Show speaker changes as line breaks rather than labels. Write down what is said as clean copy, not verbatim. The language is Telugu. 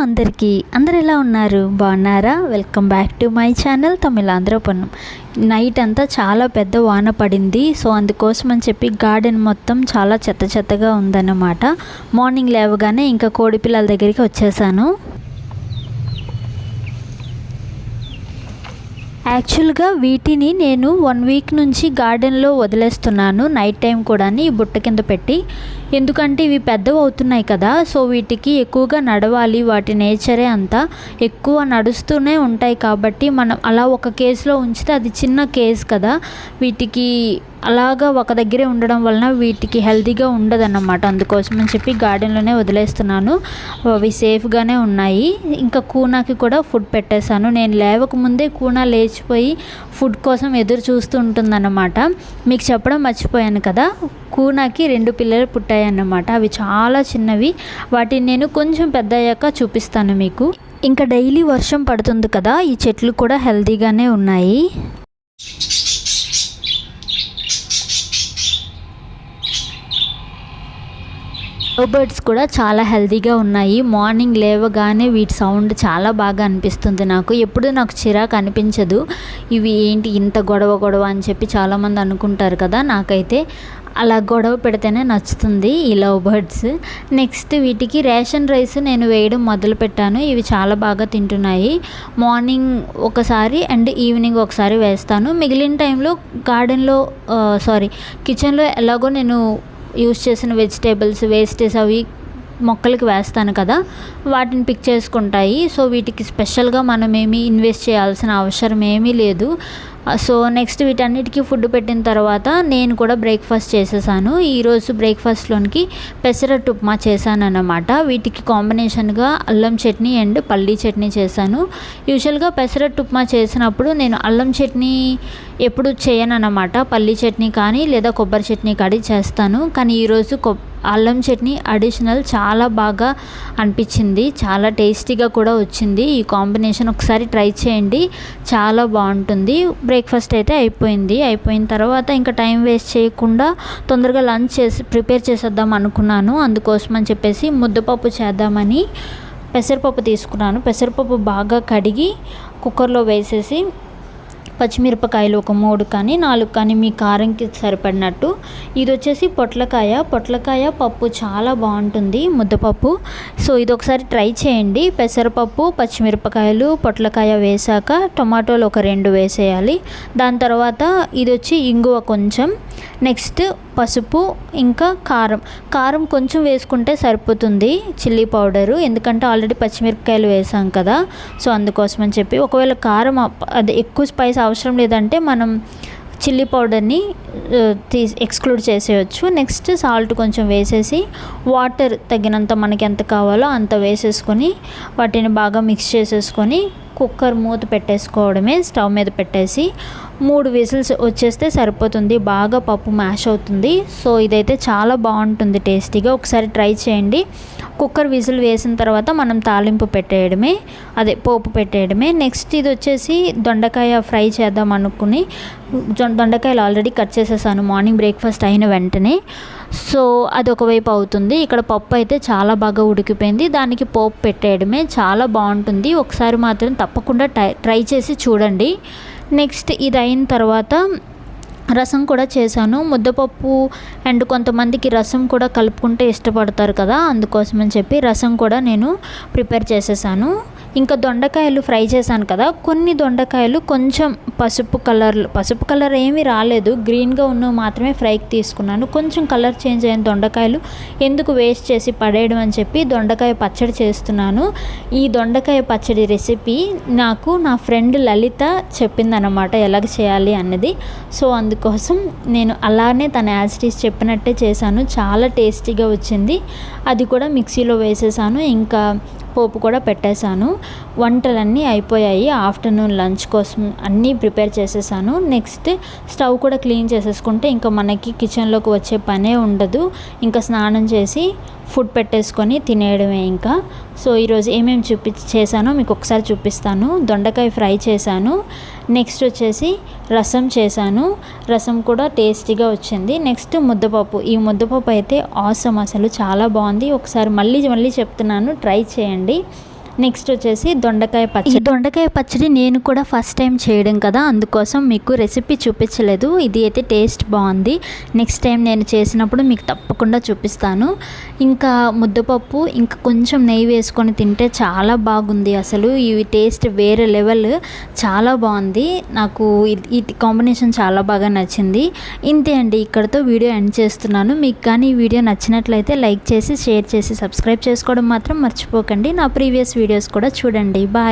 అందరు ఎలా ఉన్నారు? బాగున్నారా? Welcome back to my channel Tamilandhrapuram. Night అంతా చాలా పెద్ద వాన పడింది. సో అందుకోసం అని చెప్పి గార్డెన్ మొత్తం చాలా చెత్త చెత్తగా ఉందన్నమాట. మార్నింగ్ లేవగానే ఇంకా కోడి పిల్లల దగ్గరికి వచ్చేసాను. యాక్చువల్గా వీటిని నేను 1 వీక్ నుంచి గార్డెన్లో వదిలేస్తున్నాను. నైట్ టైం కూడా ఈ బుట్ట కింద పెట్టి, ఎందుకంటే ఇవి పెద్దవి అవుతున్నాయి కదా. సో వీటికి ఎక్కువగా నడవాలి, వాటి నేచరే అంతా ఎక్కువ నడుస్తూనే ఉంటాయి. కాబట్టి మనం అలా ఒక కేసులో ఉంచితే అది చిన్న కేసు కదా, వీటికి అలాగా ఒక దగ్గరే ఉండడం వలన వీటికి హెల్తీగా ఉండదన్నమాట. అందుకోసం అని చెప్పి గార్డెన్లోనే వదిలేస్తున్నాను. అవి సేఫ్గానే ఉన్నాయి. ఇంకా కూనాకి కూడా ఫుడ్ పెట్టేశాను. నేను లేవకముందే కూనా లేచిపోయి ఫుడ్ కోసం ఎదురు చూస్తూ ఉంటుందన్నమాట. మీకు చెప్పడం మర్చిపోయాను కదా, కూనాకి 2 పిల్లలు పుట్టాయన్నమాట. అవి చాలా చిన్నవి. వాటిని నేను కొంచెం పెద్ద అయ్యాక చూపిస్తాను మీకు. ఇంకా డైలీ వర్షం పడుతుంది కదా, ఈ చెట్లు కూడా హెల్తీగానే ఉన్నాయి. బర్డ్స్ కూడా చాలా హెల్తీగా ఉన్నాయి. మార్నింగ్ లేవగానే వీటి సౌండ్ చాలా బాగా అనిపిస్తుంది నాకు. ఎప్పుడు నాకు చిరాకు అనిపించదు. ఇవి ఏంటి ఇంత గొడవ అని చెప్పి చాలామంది అనుకుంటారు కదా, నాకైతే అలా గొడవ పెడితేనే నచ్చుతుంది ఈ లవ్ బర్డ్స్. నెక్స్ట్ వీటికి రేషన్ రైస్ నేను వేయడం మొదలుపెట్టాను. ఇవి చాలా బాగా తింటున్నాయి. మార్నింగ్ ఒకసారి అండ్ ఈవినింగ్ ఒకసారి వేస్తాను. మిగిలిన టైంలో గార్డెన్లో కిచెన్లో ఎలాగో నేను యూస్ చేసిన వెజిటేబుల్స్ వేస్టేజ్ అవి మొక్కలకి వేస్తాను కదా, వాటిని పిక్ చేసుకుంటాయి. సో వీటికి స్పెషల్గా మనం ఏమీ ఇన్వెస్ట్ చేయాల్సిన అవసరం ఏమీ లేదు. సో నెక్స్ట్ వీటన్నిటికీ ఫుడ్ పెట్టిన తర్వాత నేను కూడా బ్రేక్ఫాస్ట్ చేసేసాను. ఈరోజు బ్రేక్ఫాస్ట్లోనికి పెసరట్టు ఉప్మా చేశాను అన్నమాట. వీటికి కాంబినేషన్గా అల్లం చట్నీ అండ్ పల్లీ చట్నీ చేశాను. యూజువల్గా పెసరట్టు ఉప్మా చేసినప్పుడు నేను అల్లం చట్నీ ఎప్పుడు చేయను అన్నమాట. పల్లీ చట్నీ కానీ లేదా కొబ్బరి చట్నీ కానీ చేస్తాను. కానీ ఈరోజు అల్లం చట్నీ అడిషనల్ చాలా బాగా అనిపించింది. చాలా టేస్టీగా కూడా వచ్చింది. ఈ కాంబినేషన్ ఒకసారి ట్రై చేయండి, చాలా బాగుంటుంది. బ్రేక్ఫాస్ట్ అయితే అయిపోయిన తర్వాత ఇంకా టైం వేస్ట్ చేయకుండా తొందరగా లంచ్ ప్రిపేర్ చేసేద్దాం అనుకున్నాను. అందుకోసం అని చెప్పేసి ముద్దపప్పు చేద్దామని పెసరపప్పు తీసుకున్నాను. పెసరపప్పు బాగా కడిగి కుక్కర్లో వేసేసి పచ్చిమిరపకాయలు ఒక 3 కానీ 4 కానీ మీ కారంకి సరిపడినట్టు. ఇది వచ్చేసి పొట్లకాయ పప్పు చాలా బాగుంటుంది, ముద్దపప్పు. సో ఇది ఒకసారి ట్రై చేయండి. పెసరపప్పు, పచ్చిమిరపకాయలు, పొట్లకాయ వేసాక టొమాటోలు ఒక 2 వేసేయాలి. దాని తర్వాత ఇది వచ్చి ఇంగువ కొంచెం, నెక్స్ట్ పసుపు, ఇంకా కారం కొంచెం వేసుకుంటే సరిపోతుంది, చిల్లీ పౌడరు. ఎందుకంటే ఆల్రెడీ పచ్చిమిరపకాయలు వేసాం కదా, సో అందుకోసం అని చెప్పి. ఒకవేళ కారం అది ఎక్కువ స్పైస్ అవసరం లేదంటే మనం చిల్లీ పౌడర్ని ఎక్స్క్లూడ్ చేసేయచ్చు. నెక్స్ట్ సాల్ట్ కొంచెం వేసేసి వాటర్ తగినంత మనకి ఎంత కావాలో అంత వేసేసుకొని వాటిని బాగా మిక్స్ చేసేసుకొని కుక్కర్ మూత పెట్టేసుకోవడమే. స్టవ్ మీద పెట్టేసి 3 విజిల్స్ వచ్చేస్తే సరిపోతుంది. బాగా పప్పు మ్యాష్ అవుతుంది. సో ఇదైతే చాలా బాగుంటుంది టేస్టీగా. ఒకసారి ట్రై చేయండి. కుక్కర్ విజిల్ వేసిన తర్వాత మనం తాలింపు పెట్టేయడమే, అదే పోపు పెట్టేయడమే. నెక్స్ట్ ఇది వచ్చేసి దొండకాయ ఫ్రై చేద్దాం అనుకుని దొండకాయలు ఆల్రెడీ కట్ చేసేసాను మార్నింగ్ బ్రేక్ఫాస్ట్ అయిన వెంటనే. సో అది ఒకవైపు అవుతుంది. ఇక్కడ పప్పు అయితే చాలా బాగా ఉడికిపోయింది. దానికి పోపు పెట్టేయడమే, చాలా బాగుంటుంది. ఒకసారి మాత్రం తప్పకుండా ట్రై చేసి చూడండి. నెక్స్ట్ ఇది అయిన తర్వాత రసం కూడా చేశాను. ముద్దపప్పు అండ్ కొంతమందికి రసం కూడా కలుపుకుంటే ఇష్టపడతారు కదా, అందుకోసమని చెప్పి రసం కూడా నేను ప్రిపేర్ చేసేసాను. ఇంకా దొండకాయలు ఫ్రై చేశాను కదా, కొన్ని దొండకాయలు కొంచెం పసుపు కలర్ ఏమీ రాలేదు, గ్రీన్గా ఉన్నవి మాత్రమే ఫ్రైకి తీసుకున్నాను. కొంచెం కలర్ చేంజ్ అయిన దొండకాయలు ఎందుకు వేస్ట్ చేసి పడేయడం అని చెప్పి దొండకాయ పచ్చడి చేస్తున్నాను. ఈ దొండకాయ పచ్చడి రెసిపీ నాకు నా ఫ్రెండ్ లలిత చెప్పిందనమాట ఎలాగ చేయాలి అన్నది. సో అందుకోసం నేను అలానే తన యాజ్ ఇట్ ఈజ్ చెప్పినట్టే చేశాను. చాలా టేస్టీగా వచ్చింది. అది కూడా మిక్సీలో వేసేసాను. ఇంకా పోపు కూడా పెట్టేశాను. వంటలన్నీ అయిపోయాయి. ఆఫ్టర్నూన్ లంచ్ కోసం అన్నీ ప్రిపేర్ చేసేసాను. నెక్స్ట్ స్టవ్ కూడా క్లీన్ చేసేసుకుంటే ఇంకా మనకి కిచెన్లోకి వచ్చే పనే ఉండదు. ఇంకా స్నానం చేసి ఫుడ్ పెట్టేసుకొని తినేయడమే ఇంకా. సో ఈరోజు ఏమేమి చేశానో మీకు ఒకసారి చూపిస్తాను. దొండకాయ ఫ్రై చేశాను. నెక్స్ట్ వచ్చేసి రసం చేశాను. రసం కూడా టేస్టీగా వచ్చింది. నెక్స్ట్ ముద్దపప్పు. ఈ ముద్దపప్పు అయితే ఆసమ్, అసలు చాలా బాగుంది. ఒకసారి మళ్ళీ చెప్తున్నాను, ట్రై చేయండి. నెక్స్ట్ వచ్చేసి దొండకాయ పచ్చడి. ఈ దొండకాయ పచ్చడి నేను కూడా ఫస్ట్ టైం చేయడం కదా, అందుకోసం మీకు రెసిపీ చూపించలేదు. ఇది అయితే టేస్ట్ బాగుంది. నెక్స్ట్ టైం నేను చేసినప్పుడు మీకు తప్పకుండా చూపిస్తాను. ఇంకా ముద్దపప్పు ఇంకా కొంచెం నెయ్యి వేసుకొని తింటే చాలా బాగుంది. అసలు ఇవి టేస్ట్ వేరే లెవెల్, చాలా బాగుంది. నాకు ఈ కాంబినేషన్ చాలా బాగా నచ్చింది. ఇంతే అండి, ఇక్కడతో వీడియో ఎండ్ చేస్తున్నాను. మీకు కానీ ఈ వీడియో నచ్చినట్లయితే లైక్ చేసి, షేర్ చేసి, సబ్స్క్రైబ్ చేసుకోవడం మాత్రం మర్చిపోకండి. నా ప్రీవియస్ వీడియోస్ కూడా చూడండి. బాయ్.